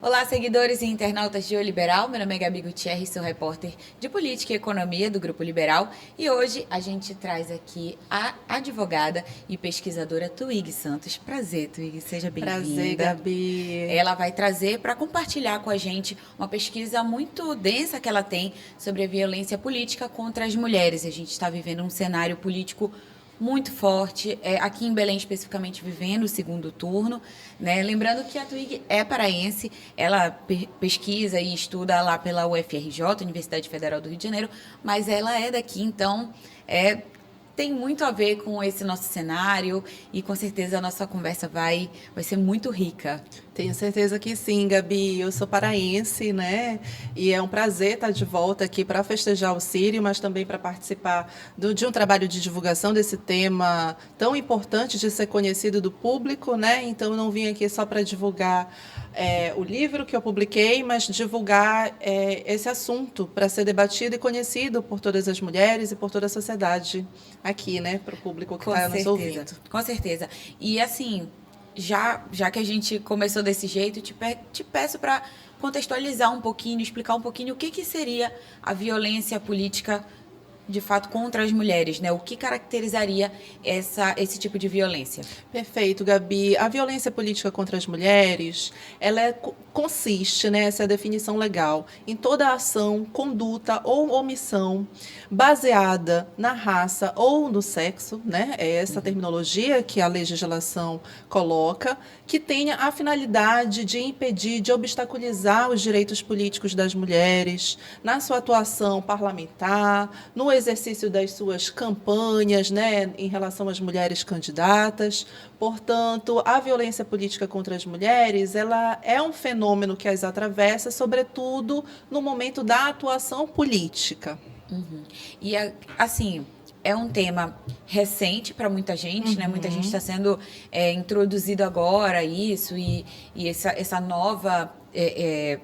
Olá, seguidores e internautas de O Liberal. Meu nome é Gabi Gutierrez, sou repórter de Política e Economia do Grupo Liberal. E hoje a gente traz aqui a advogada e pesquisadora Twiggy Santos. Prazer, Twiggy, seja Prazer, bem-vinda. Gabi. Ela vai trazer para compartilhar com a gente uma pesquisa muito densa que ela tem sobre a violência política contra as mulheres. A gente está vivendo um cenário político muito forte, aqui em Belém especificamente vivendo o segundo turno, né? Lembrando que a Twiggy é paraense, ela pesquisa e estuda lá pela UFRJ, Universidade Federal do Rio de Janeiro, mas ela é daqui, então tem muito a ver com esse nosso cenário e com certeza a nossa conversa vai ser muito rica. Tenho certeza que sim, Gabi. Eu sou paraense, né? E é um prazer estar de volta aqui para festejar o Círio, mas também para participar de um trabalho de divulgação desse tema tão importante de ser conhecido do público, né? Então, eu não vim aqui só para divulgar o livro que eu publiquei, mas divulgar esse assunto para ser debatido e conhecido por todas as mulheres e por toda a sociedade aqui, né? Para o público que está nos ouvindo. Com certeza. E assim, já que a gente começou desse jeito, te peço para contextualizar um pouquinho, explicar um pouquinho o que seria a violência política de fato contra as mulheres, né? O que caracterizaria esse tipo de violência? Perfeito, Gabi. A violência política contra as mulheres, consiste, né, essa é a definição legal, em toda ação, conduta ou omissão baseada na raça ou no sexo, né? É essa terminologia que a legislação coloca, que tenha a finalidade de impedir, de obstaculizar os direitos políticos das mulheres na sua atuação parlamentar, no exercício das suas campanhas, né, em relação às mulheres candidatas. Portanto, a violência política contra as mulheres, ela é um fenômeno que as atravessa, sobretudo no momento da atuação política. Uhum. E assim, é um tema recente para muita gente, né? Muita gente está sendo introduzido agora isso e essa nova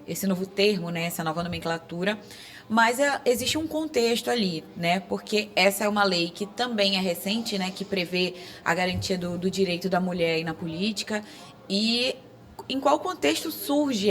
esse novo termo, né? Essa nova nomenclatura. Mas existe um contexto ali, né? Porque essa é uma lei que também é recente, né? Que prevê a garantia do direito da mulher aí na política. E em qual contexto surge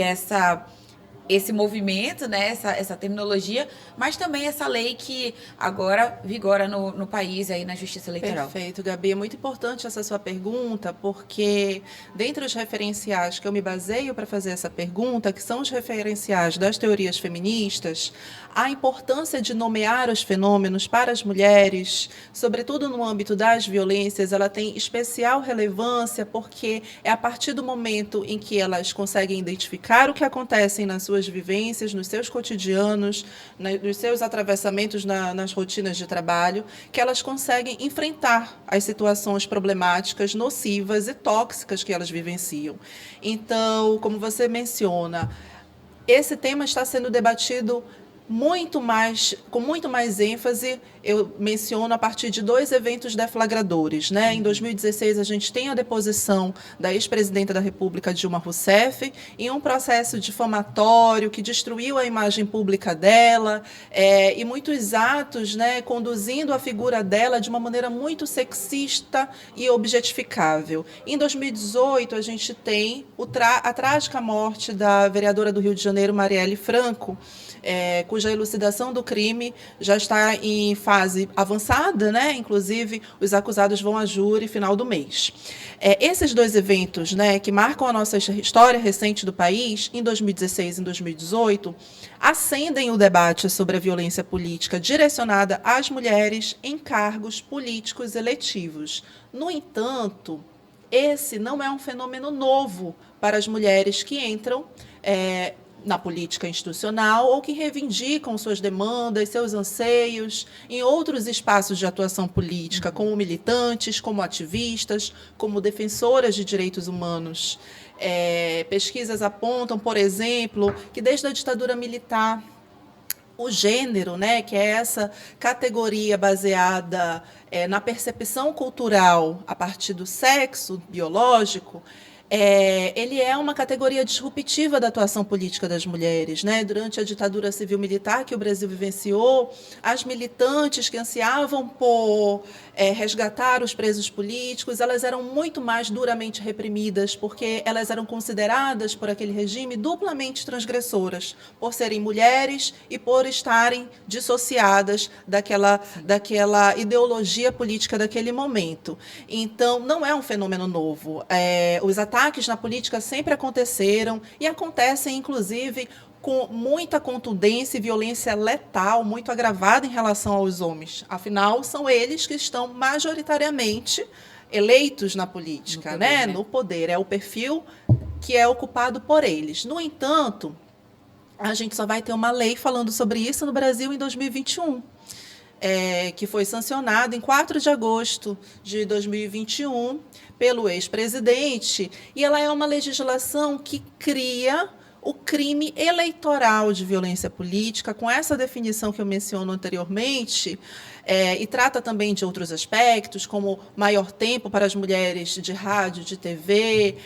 esse movimento, né, essa terminologia, mas também essa lei que agora vigora no país, aí na Justiça Eleitoral. Perfeito, Gabi. É muito importante essa sua pergunta, porque dentre os referenciais que eu me baseio para fazer essa pergunta, que são os referenciais das teorias feministas, a importância de nomear os fenômenos para as mulheres, sobretudo no âmbito das violências, ela tem especial relevância, porque é a partir do momento em que elas conseguem identificar o que acontece nas suas vivências, nos seus cotidianos, nos seus atravessamentos nas rotinas de trabalho, que elas conseguem enfrentar as situações problemáticas, nocivas e tóxicas que elas vivenciam. Então, como você menciona, esse tema está sendo debatido com muito mais ênfase, eu menciono a partir de dois eventos deflagradores, né? Em 2016, a gente tem a deposição da ex-presidenta da República, Dilma Rousseff, em um processo difamatório que destruiu a imagem pública dela, e muitos atos, né, conduzindo a figura dela de uma maneira muito sexista e objetificável. Em 2018, a gente tem a trágica morte da vereadora do Rio de Janeiro, Marielle Franco, cuja elucidação do crime já está em fase avançada, né? Inclusive, os acusados vão a júri final do mês. Esses dois eventos, né, que marcam a nossa história recente do país, em 2016 e em 2018, acendem o debate sobre a violência política direcionada às mulheres em cargos políticos eletivos. No entanto, esse não é um fenômeno novo para as mulheres que entram na política institucional ou que reivindicam suas demandas, seus anseios em outros espaços de atuação política, como militantes, como ativistas, como defensoras de direitos humanos. Pesquisas apontam, por exemplo, que desde a ditadura militar, o gênero, né, que é essa categoria baseada na percepção cultural a partir do sexo biológico, ele é uma categoria disruptiva da atuação política das mulheres, né? Durante a ditadura civil-militar que o Brasil vivenciou, as militantes que ansiavam por resgatar os presos políticos, elas eram muito mais duramente reprimidas, porque elas eram consideradas por aquele regime duplamente transgressoras, por serem mulheres e por estarem dissociadas daquela ideologia política daquele momento. Então, não é um fenômeno novo. Os ataques na política sempre aconteceram e acontecem, inclusive, com muita contundência e violência letal, muito agravada em relação aos homens. Afinal, são eles que estão majoritariamente eleitos na política, no poder, né? No poder. É o perfil que é ocupado por eles. No entanto, a gente só vai ter uma lei falando sobre isso no Brasil em 2021. Que foi sancionado em 4 de agosto de 2021 pelo ex-presidente, e ela é uma legislação que cria o crime eleitoral de violência política, com essa definição que eu menciono anteriormente, e trata também de outros aspectos, como maior tempo para as mulheres de rádio, de TV,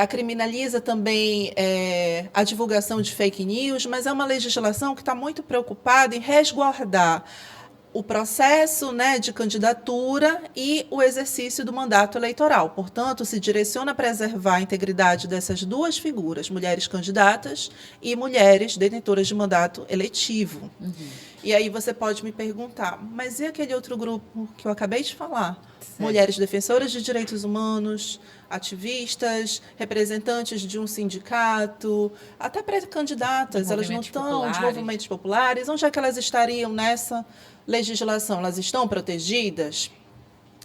criminaliza também a divulgação de fake news, mas é uma legislação que está muito preocupada em resguardar o processo, né, de candidatura e o exercício do mandato eleitoral. Portanto, se direciona a preservar a integridade dessas duas figuras, mulheres candidatas e mulheres detentoras de mandato eletivo. Uhum. E aí você pode me perguntar, mas e aquele outro grupo que eu acabei de falar? Certo. Mulheres defensoras de direitos humanos, ativistas, representantes de um sindicato, até pré-candidatas, elas não estão, de movimentos populares, onde é que elas estariam nessa legislação? Elas estão protegidas?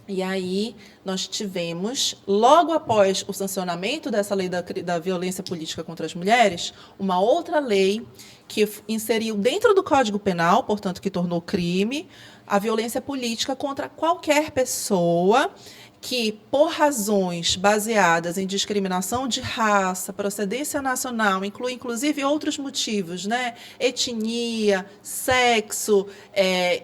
E aí nós tivemos, logo após o sancionamento dessa lei da violência política contra as mulheres, uma outra lei que inseriu dentro do Código Penal, portanto, que tornou crime, a violência política contra qualquer pessoa que, por razões baseadas em discriminação de raça, procedência nacional, inclui inclusive outros motivos, né? Etnia, sexo,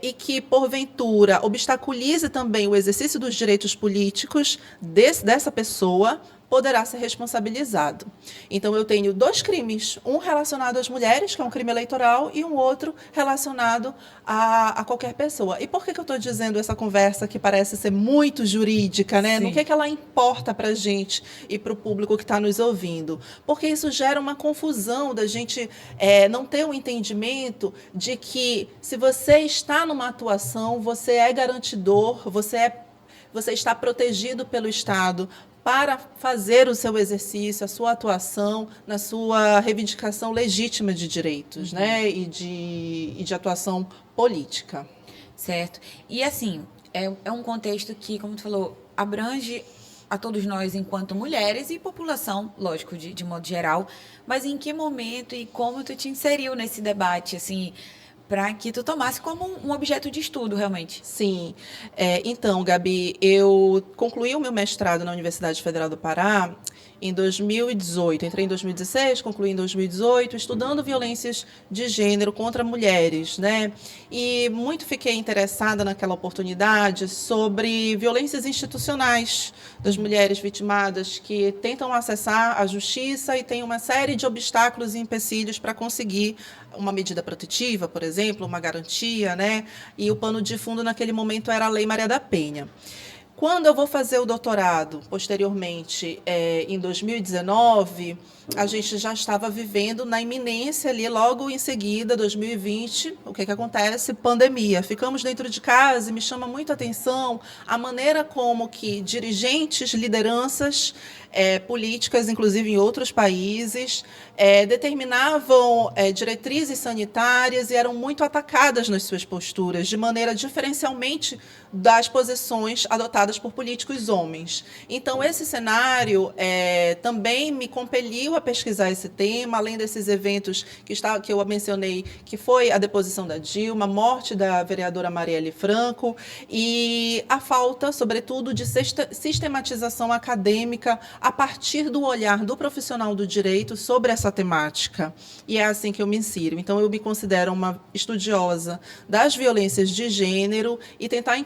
e que, porventura, obstaculize também o exercício dos direitos políticos dessa pessoa, poderá ser responsabilizado. Então, eu tenho 2 crimes, um relacionado às mulheres, que é um crime eleitoral, e um outro relacionado a qualquer pessoa. E por que eu estou dizendo essa conversa que parece ser muito jurídica, né? No que ela importa para a gente e para o público que está nos ouvindo? Porque isso gera uma confusão da gente não ter um entendimento de que, se você está numa atuação, você é garantidor, você está protegido pelo Estado para fazer o seu exercício, a sua atuação, na sua reivindicação legítima de direitos, né? E de atuação política. Certo. E, assim, é um contexto que, como tu falou, abrange a todos nós enquanto mulheres e população, lógico, de modo geral. Mas em que momento e como tu te inseriu nesse debate, assim, para que tu tomasse como um objeto de estudo, realmente? Sim. Então, Gabi, eu concluí o meu mestrado na Universidade Federal do Pará em 2018. Entrei em 2016, concluí em 2018, estudando violências de gênero contra mulheres, né? E muito fiquei interessada naquela oportunidade sobre violências institucionais das mulheres vitimadas que tentam acessar a justiça e têm uma série de obstáculos e empecilhos para conseguir uma medida protetiva, por exemplo, uma garantia, né? E o pano de fundo naquele momento era a Lei Maria da Penha. Quando eu vou fazer o doutorado, posteriormente, em 2019, a gente já estava vivendo na iminência ali, logo em seguida, 2020, o que acontece? Pandemia. Ficamos dentro de casa e me chama muito a atenção a maneira como que dirigentes, lideranças políticas, inclusive em outros países, determinavam diretrizes sanitárias e eram muito atacadas nas suas posturas, de maneira diferencialmente das posições adotadas por políticos homens. Então, esse cenário também me compeliu a pesquisar esse tema, além desses eventos que eu mencionei, que foi a deposição da Dilma, a morte da vereadora Marielle Franco e a falta, sobretudo, de sistematização acadêmica a partir do olhar do profissional do direito sobre essa temática. E é assim que eu me insiro. Então, eu me considero uma estudiosa das violências de gênero e tentar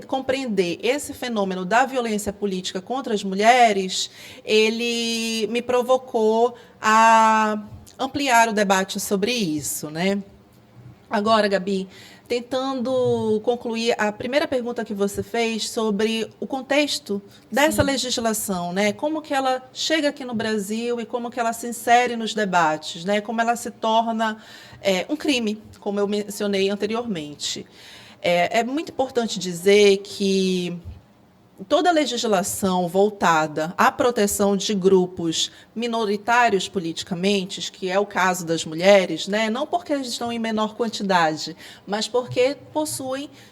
compreender esse fenômeno da violência política contra as mulheres, ele me provocou a ampliar o debate sobre isso, né? Agora, Gabi, tentando concluir a primeira pergunta que você fez sobre o contexto dessa legislação, né? Como que ela chega aqui no Brasil e como que ela se insere nos debates, né? Como ela se torna um crime, como eu mencionei anteriormente. É muito importante dizer que toda legislação voltada à proteção de grupos minoritários politicamente, que é o caso das mulheres, né, não porque eles estão em menor quantidade, mas porque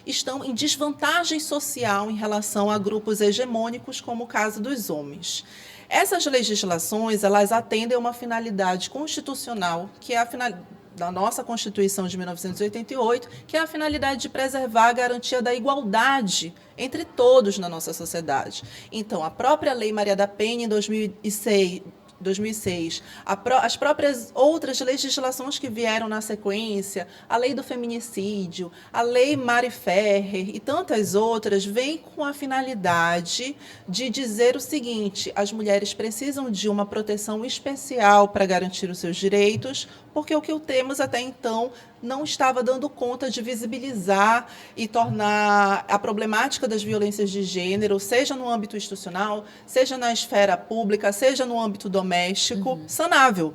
estão em desvantagem social em relação a grupos hegemônicos, como o caso dos homens. Essas legislações, elas atendem a uma finalidade constitucional, que é a finalidade da nossa Constituição de 1988, que é a finalidade de preservar a garantia da igualdade entre todos na nossa sociedade. Então, a própria Lei Maria da Penha, em 2006, as próprias outras legislações que vieram na sequência, a Lei do Feminicídio, a Lei Mari Ferrer e tantas outras, vêm com a finalidade de dizer o seguinte: as mulheres precisam de uma proteção especial para garantir os seus direitos, porque o que temos até então não estava dando conta de visibilizar e tornar a problemática das violências de gênero, seja no âmbito institucional, seja na esfera pública, seja no âmbito doméstico, sanável.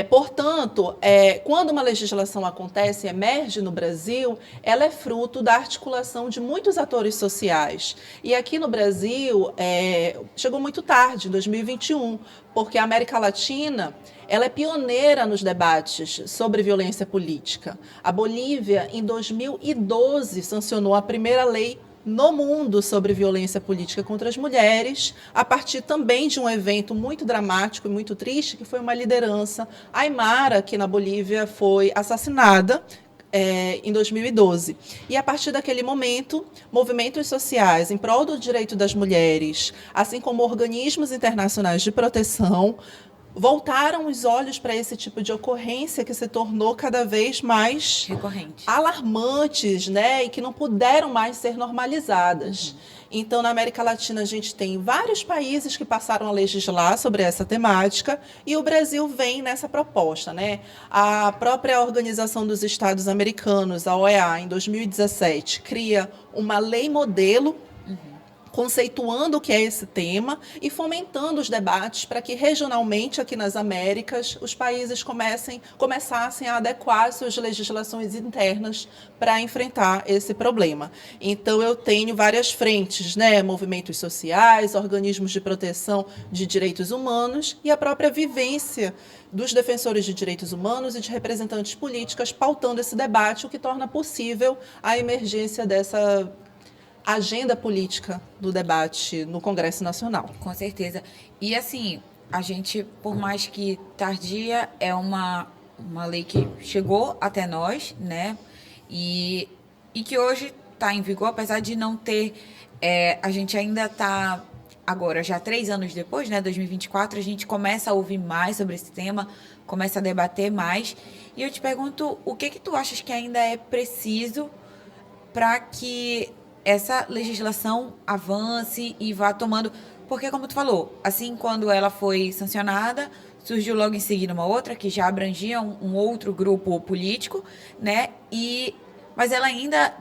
Portanto, quando uma legislação acontece e emerge no Brasil, ela é fruto da articulação de muitos atores sociais. E aqui no Brasil, chegou muito tarde, em 2021, porque a América Latina ela é pioneira nos debates sobre violência política. A Bolívia, em 2012, sancionou a primeira lei no mundo sobre violência política contra as mulheres, a partir também de um evento muito dramático e muito triste, que foi uma liderança aimara, que na Bolívia foi assassinada em 2012. E, a partir daquele momento, movimentos sociais em prol do direito das mulheres, assim como organismos internacionais de proteção, voltaram os olhos para esse tipo de ocorrência que se tornou cada vez mais recorrente, alarmantes, né, e que não puderam mais ser normalizadas. Então, na América Latina, a gente tem vários países que passaram a legislar sobre essa temática e o Brasil vem nessa proposta, né? A própria Organização dos Estados Americanos, a OEA, em 2017, cria uma lei modelo conceituando o que é esse tema e fomentando os debates para que regionalmente aqui nas Américas os países começassem a adequar suas legislações internas para enfrentar esse problema. Então eu tenho várias frentes, né? Movimentos sociais, organismos de proteção de direitos humanos e a própria vivência dos defensores de direitos humanos e de representantes políticos pautando esse debate, o que torna possível a emergência dessa agenda política do debate no Congresso Nacional. Com certeza. E assim, a gente, por mais que tardia, é uma lei que chegou até nós, né? E que hoje está em vigor, apesar de não ter... a gente ainda está... Agora, já 3 anos depois, né, 2024, a gente começa a ouvir mais sobre esse tema, começa a debater mais. E eu te pergunto, o que tu achas que ainda é preciso para que essa legislação avance e vá tomando... Porque, como tu falou, assim, quando ela foi sancionada, surgiu logo em seguida uma outra que já abrangia um outro grupo político, né? Mas ela ainda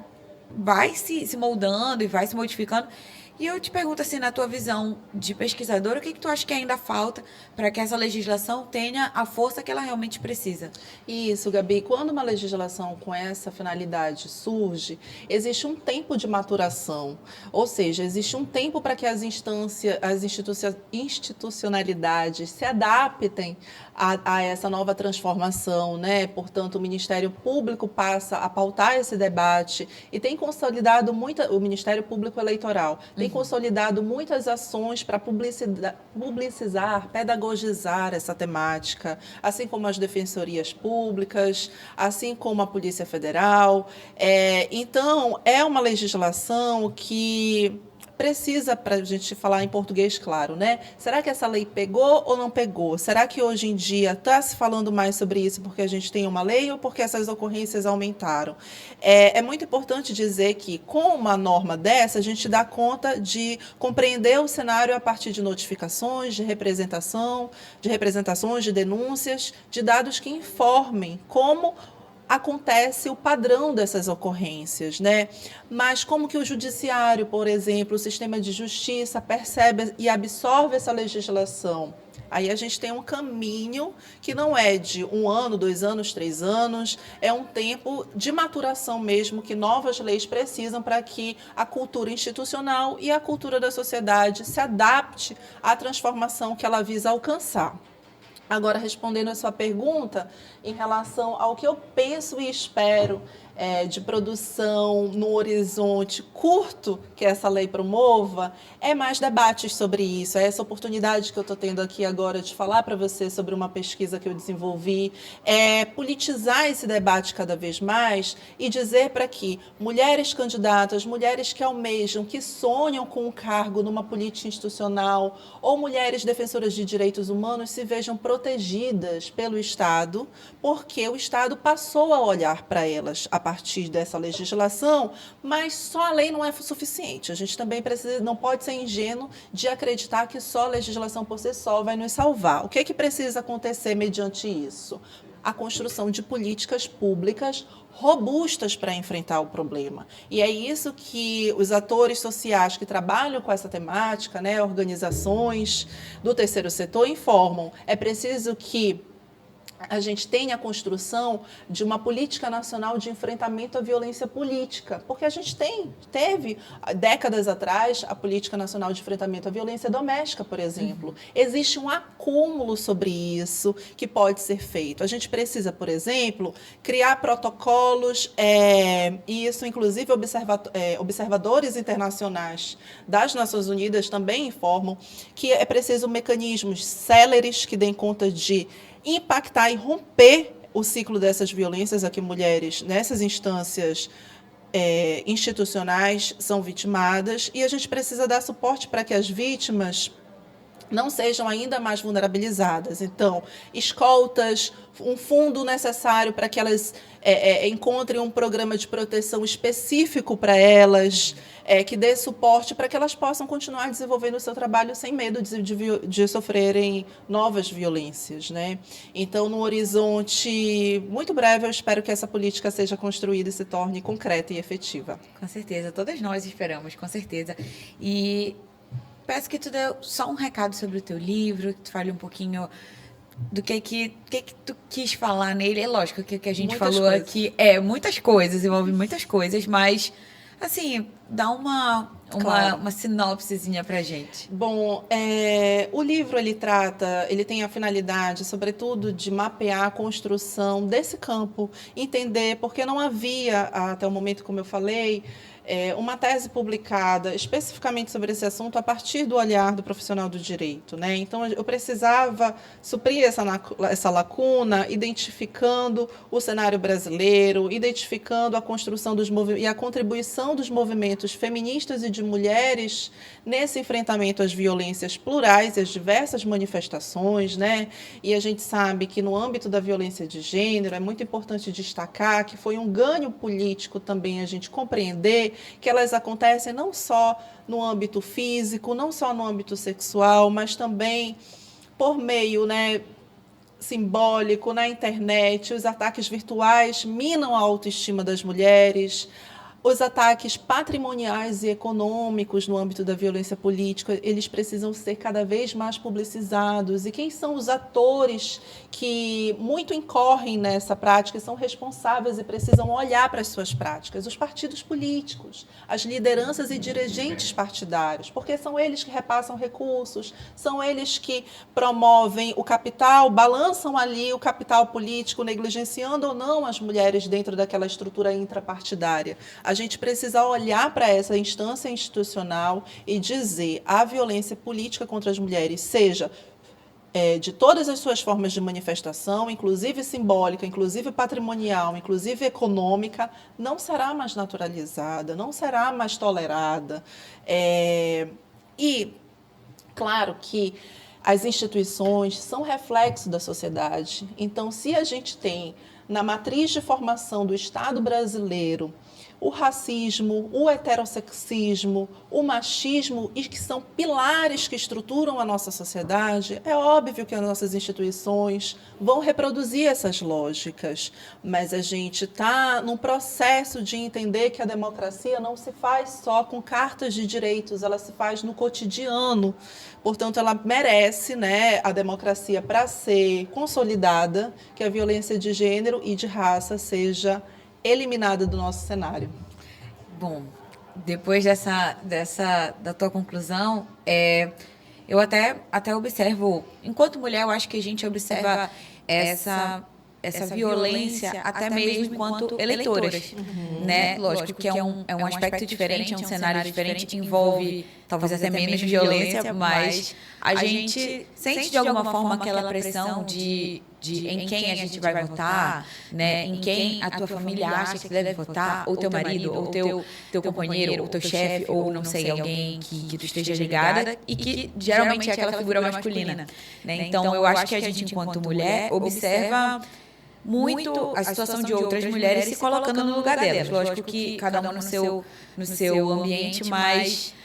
vai se moldando e vai se modificando. E eu te pergunto, assim, na tua visão de pesquisadora, o que tu acha que ainda falta para que essa legislação tenha a força que ela realmente precisa? Isso, Gabi. Quando uma legislação com essa finalidade surge, existe um tempo de maturação, ou seja, existe um tempo para que as institucionalidades se adaptem a essa nova transformação, né? Portanto, o Ministério Público passa a pautar esse debate e tem consolidado o Ministério Público Eleitoral tem consolidado muitas ações para publicizar, pedagogizar essa temática, assim como as defensorias públicas, assim como a Polícia Federal. Então, é uma legislação que precisa, para a gente falar em português claro, né? Será que essa lei pegou ou não pegou? Será que hoje em dia está se falando mais sobre isso porque a gente tem uma lei ou porque essas ocorrências aumentaram? É muito importante dizer que, com uma norma dessa, a gente dá conta de compreender o cenário a partir de notificações, de representações, de denúncias, de dados que informem como acontece o padrão dessas ocorrências, né? Mas como que o judiciário, por exemplo, o sistema de justiça percebe e absorve essa legislação? Aí a gente tem um caminho que não é de 1 ano, 2 anos, 3 anos, é um tempo de maturação mesmo que novas leis precisam para que a cultura institucional e a cultura da sociedade se adapte à transformação que ela visa alcançar. Agora, respondendo a sua pergunta, em relação ao que eu penso e espero de produção no horizonte curto que essa lei promova, é mais debates sobre isso. É essa oportunidade que eu estou tendo aqui agora de falar para você sobre uma pesquisa que eu desenvolvi, politizar esse debate cada vez mais e dizer para que mulheres candidatas, mulheres que almejam, que sonham com um cargo numa política institucional ou mulheres defensoras de direitos humanos se vejam protegidas pelo Estado, porque o Estado passou a olhar para elas a partir dessa legislação, mas só a lei não é suficiente. A gente também não pode ser ingênuo de acreditar que só a legislação por si só vai nos salvar. O que é que precisa acontecer mediante isso? A construção de políticas públicas robustas para enfrentar o problema. E é isso que os atores sociais que trabalham com essa temática, né, organizações do terceiro setor, informam. É preciso que a gente tem a construção de uma política nacional de enfrentamento à violência política, porque a gente teve, décadas atrás, a Política Nacional de Enfrentamento à Violência Doméstica, por exemplo. Existe um acúmulo sobre isso que pode ser feito. A gente precisa, por exemplo, criar protocolos, e isso, inclusive, observadores internacionais das Nações Unidas também informam que é preciso mecanismos céleres que deem conta de impactar e romper o ciclo dessas violências a que mulheres, nessas instâncias institucionais, são vitimadas, e a gente precisa dar suporte para que as vítimas não sejam ainda mais vulnerabilizadas. Então, escoltas, um fundo necessário para que elas encontrem um programa de proteção específico para elas, que dê suporte para que elas possam continuar desenvolvendo o seu trabalho sem medo de sofrerem novas violências, né? Então, no horizonte muito breve, eu espero que essa política seja construída e se torne concreta e efetiva. Com certeza, todas nós esperamos, com certeza. E peço que tu dê só um recado sobre o teu livro, que tu fale um pouquinho do que tu quis falar nele. É lógico que o que a gente falou aqui muitas coisas, envolve muitas coisas, mas, assim, dá uma sinopsezinha pra gente. Bom, o livro, ele tem a finalidade, sobretudo, de mapear a construção desse campo, entender, porque não havia, até o momento, como eu falei, uma tese publicada especificamente sobre esse assunto a partir do olhar do profissional do direito, né? Então, eu precisava suprir essa lacuna, identificando o cenário brasileiro, identificando a construção e a contribuição dos movimentos feministas e de mulheres nesse enfrentamento às violências plurais e às diversas manifestações, né? E a gente sabe que, no âmbito da violência de gênero, é muito importante destacar que foi um ganho político também a gente compreender que elas acontecem não só no âmbito físico, não só no âmbito sexual, mas também por meio, né, simbólico, na internet. Os ataques virtuais minam a autoestima das mulheres. Os ataques patrimoniais e econômicos no âmbito da violência política, eles precisam ser cada vez mais publicizados. E quem são os atores que muito incorrem nessa prática e são responsáveis e precisam olhar para as suas práticas? Os partidos políticos, as lideranças e dirigentes partidários, porque são eles que repassam recursos, são eles que promovem o capital, balançam ali o capital político, negligenciando ou não as mulheres dentro daquela estrutura intrapartidária. A gente precisa olhar para essa instância institucional e dizer: a violência política contra as mulheres, seja de todas as suas formas de manifestação, inclusive simbólica, inclusive patrimonial, inclusive econômica, não será mais naturalizada, não será mais tolerada. E, claro que as instituições são reflexo da sociedade. Então, se a gente tem na matriz de formação do Estado brasileiro o racismo, o heterossexismo, o machismo, e que são pilares que estruturam a nossa sociedade, é óbvio que as nossas instituições vão reproduzir essas lógicas, mas a gente está num processo de entender que a democracia não se faz só com cartas de direitos, ela se faz no cotidiano. Portanto, ela merece, né, a democracia para ser consolidada, que a violência de gênero e de raça seja eliminada do nosso cenário. Bom, depois da tua conclusão, eu até observo, enquanto mulher, eu acho que a gente observa essa violência até mesmo enquanto eleitoras, né? Lógico que é um aspecto diferente, é um cenário diferente, envolve talvez até menos violência, mas a gente sente de alguma forma aquela pressão de em quem a gente vai votar, né? Em quem a tua família acha que deve votar, ou teu marido, ou teu companheiro, ou teu chefe, ou não sei, alguém que tu esteja ligada e que geralmente é aquela figura masculina, né? Então, eu acho que a gente, enquanto mulher, observa muito a situação de outras mulheres se colocando no lugar delas. Lógico que cada uma no seu ambiente, mas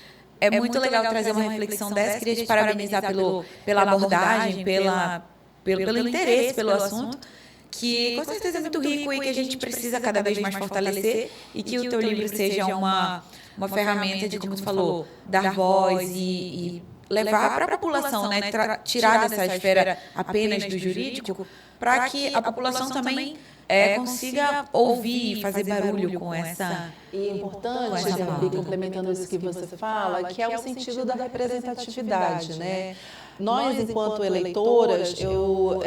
é muito legal trazer uma reflexão dessa. Queria te parabenizar pela abordagem, pelo interesse pelo assunto, que com certeza é muito rico e que a gente precisa cada vez mais fortalecer, e que o teu livro seja uma ferramenta de, como tu falou, dar voz e levar para a população, né? Tirar dessa esfera apenas do jurídico, para que a população também consiga ouvir e fazer barulho com essa. E é importante, Gabi, complementando isso que você fala, que é o sentido da representatividade, né? Nós, enquanto eleitoras, eu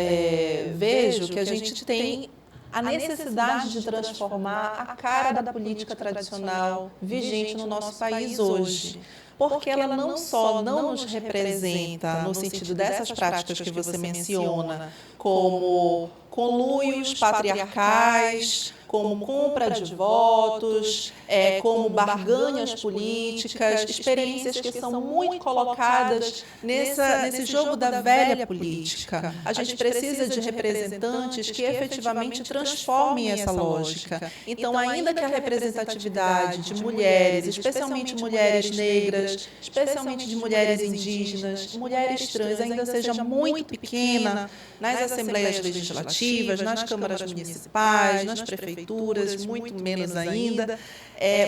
vejo que a gente tem a necessidade de transformar a cara da política tradicional vigente no nosso país hoje. Porque ela não só não nos representa no sentido dessas práticas que você menciona, como conluios patriarcais, como compra de votos, como barganhas políticas, experiências que são muito colocadas nesse jogo da velha política. A gente precisa de representantes que efetivamente transformem essa lógica. Então, ainda que a representatividade de mulheres, especialmente mulheres negras, especialmente de mulheres indígenas, mulheres trans, ainda seja muito pequena nas assembleias legislativas, nas câmaras municipais, nas prefeituras, muito menos ainda.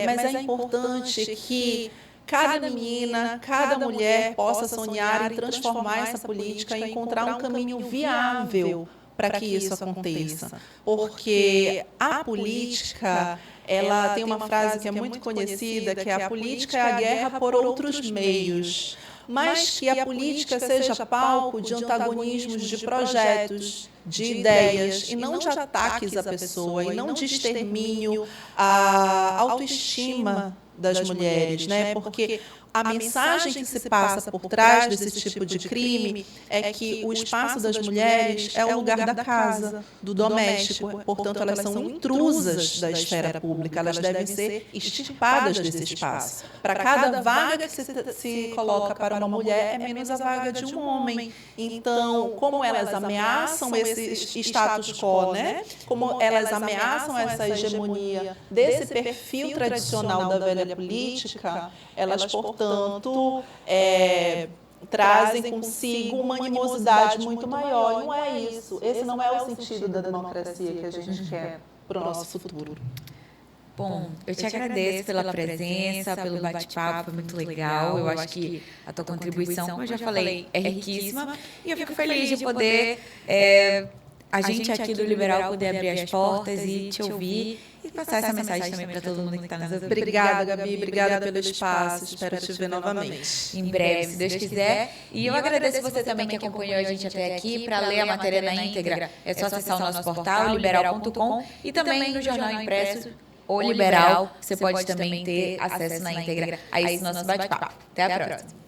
Mas é importante que cada menina, cada mulher possa sonhar em transformar essa política e encontrar um caminho viável para que isso aconteça. Porque a política, ela tem uma frase que é muito conhecida, que é: a política é a guerra por outros meios. Mas que a política seja palco de antagonismos, de projetos, de ideias, e não de ataques à pessoa, e não de extermínio à autoestima das mulheres, né? Porque a mensagem que se passa por trás desse tipo de crime é que o espaço das mulheres é o lugar da casa, do doméstico. Portanto, elas são intrusas da esfera pública, elas devem ser extirpadas desse espaço. Para cada vaga que se coloca para uma mulher, é menos a vaga de um homem. Então, como elas ameaçam esse status quo, né? Como elas ameaçam essa hegemonia desse perfil tradicional da velha política, elas, portanto, trazem consigo uma animosidade muito maior. E não é isso. Esse não é o sentido da democracia que a gente quer para o nosso futuro. Bom, eu te agradeço pela presença, pelo bate-papo, foi muito legal. Eu acho que a tua contribuição, como eu já falei, é riquíssima. E eu fico feliz de poder a gente aqui do Liberal poder abrir as portas e te ouvir e passar essa mensagem também para todo mundo que está nos ouvindo. Obrigada, Gabi. Obrigada pelo espaço. Espero te ver novamente. Em breve, se Deus quiser. E eu agradeço você também que acompanhou a gente até aqui. Para ler a matéria na íntegra, é só acessar o nosso portal, liberal.com, e também no jornal impresso, O Liberal. Você pode também ter acesso na íntegra a esse nosso bate-papo. Até a próxima.